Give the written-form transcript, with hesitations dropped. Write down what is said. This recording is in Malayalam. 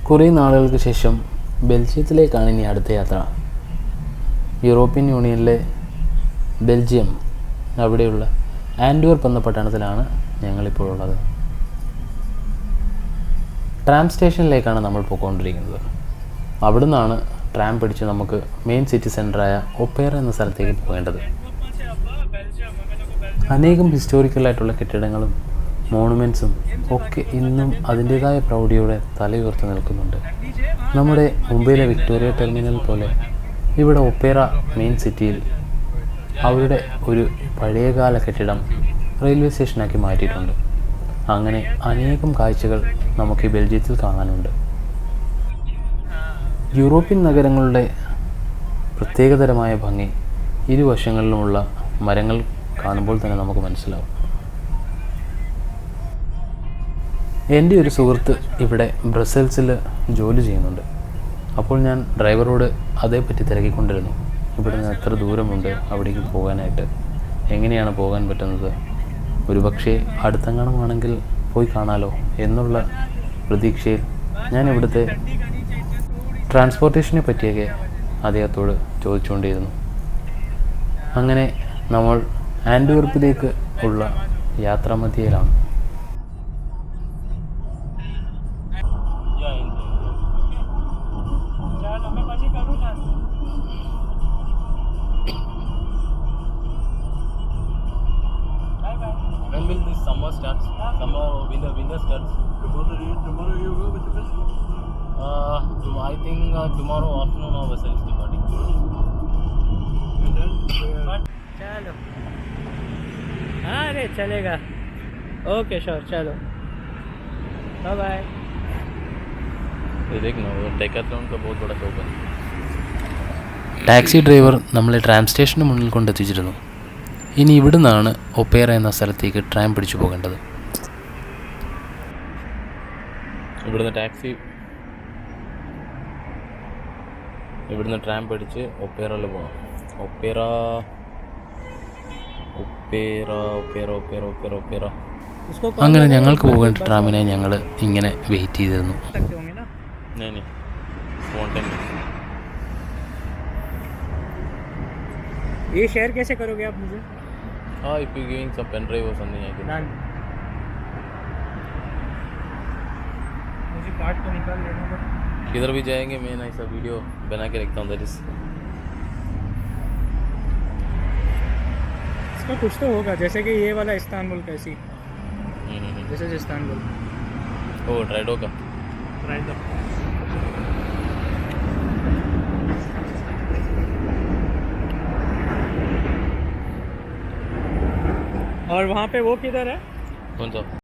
കുറേ നാളുകൾക്ക് ശേഷം ബെൽജിയത്തിലേക്കാണ് ഇനി അടുത്ത യാത്ര. യൂറോപ്യൻ യൂണിയനിലെ ബെൽജിയം, അവിടെയുള്ള ആൻഡ്വെർപ്പ് എന്ന പട്ടണത്തിലാണ് ഞങ്ങളിപ്പോഴുള്ളത്. ട്രാം സ്റ്റേഷനിലേക്കാണ് നമ്മൾ പോയിക്കൊണ്ടിരിക്കുന്നത്. അവിടെ നിന്നാണ് ട്രാം പിടിച്ച് നമുക്ക് മെയിൻ സിറ്റി സെൻറ്ററായ ഒപ്പേറ എന്ന സ്ഥലത്തേക്ക് പോകേണ്ടത്. അനേകം ഹിസ്റ്റോറിക്കലായിട്ടുള്ള കെട്ടിടങ്ങളും മോണുമെൻറ്റ്സും ഒക്കെ ഇന്നും അതിൻ്റേതായ പ്രൗഢിയോടെ തലയുയർത്തി നിൽക്കുന്നുണ്ട്. നമ്മുടെ മുംബൈയിലെ വിക്ടോറിയ ടെർമിനൽ പോലെ ഇവിടെ ഒപ്പേറ മെയിൻ സിറ്റിയിൽ അവരുടെ ഒരു പഴയകാല കെട്ടിടം റെയിൽവേ സ്റ്റേഷനാക്കി മാറ്റിയിട്ടുണ്ട്. അങ്ങനെ അനേകം കാഴ്ചകൾ നമുക്ക് ഈ ബെൽജിയത്തിൽ കാണാനുണ്ട്. യൂറോപ്യൻ നഗരങ്ങളുടെ പ്രത്യേകതരമായ ഭംഗി ഇരുവശങ്ങളിലുമുള്ള മരങ്ങൾ കാണുമ്പോൾ തന്നെ നമുക്ക് മനസ്സിലാവും. എൻ്റെ ഒരു സുഹൃത്ത് ഇവിടെ ബ്രസൽസിൽ ജോലി ചെയ്യുന്നുണ്ട്. അപ്പോൾ ഞാൻ ഡ്രൈവറോട് അതേപ്പറ്റി തിരക്കിക്കൊണ്ടിരുന്നു. ഇവിടെ നിന്ന് എത്ര ദൂരമുണ്ട് അവിടേക്ക് പോകാനായിട്ട്, എങ്ങനെയാണ് പോകാൻ പറ്റുന്നത്, ഒരുപക്ഷെ അടുത്തെങ്ങാനുമാണെങ്കിൽ പോയി കാണാലോ എന്നുള്ള പ്രതീക്ഷയിൽ ഞാൻ ഇവിടുത്തെ ട്രാൻസ്പോർട്ടേഷനെ പറ്റിയൊക്കെ അദ്ദേഹത്തോട് ചോദിച്ചുകൊണ്ടിരുന്നു. അങ്ങനെ നമ്മൾ ആൻഡ്വെർപ്പിലേക്ക് ഉള്ള യാത്രാമധ്യയിലാണ്. When will this summer starts? Summer or winter starts? Tomorrow you go with the bus? I think tomorrow afternoon our vessel is departing. And then चलो अरे चलेगा ओके श्योर चलो बाय बाय. ये देखना वो डेकाथलॉन का बहुत बड़ा शॉप है. ടാക്സി ഡ്രൈവർ നമ്മളെ ട്രാം സ്റ്റേഷന് മുന്നിൽ കൊണ്ടെത്തിച്ചിരുന്നു. ഇനി ഇവിടെ നിന്നാണ് ഒപ്പേറ എന്ന സ്ഥലത്തേക്ക് ട്രാം പിടിച്ചു പോകേണ്ടത്. ഇവിടുന്ന് ട്രാം പിടിച്ച് ഒപ്പേറയിൽ പോകാം. ഒപ്പേറ. അങ്ങനെ ഞങ്ങൾക്ക് പോകേണ്ട ട്രാമിനെ ഞങ്ങൾ ഇങ്ങനെ വെയിറ്റ് ചെയ്തിരുന്നു. ये शेयर कैसे करोगे आप मुझे? हाँ, if you giving some pen drive or something like that. Done. मुझे कार्ड तो निकाल लेना बट किधर भी जाएंगे मैं ना ऐसा वीडियो बना के रखता हूँ. दैट इज इसका कुछ तो होगा, जैसे कि ये वाला इस्तांबुल कैसी, दिस इज इस्तांबुल. ओ ट्राइडो का राइट. और वहाँ पे वो किधर है? कौन सा?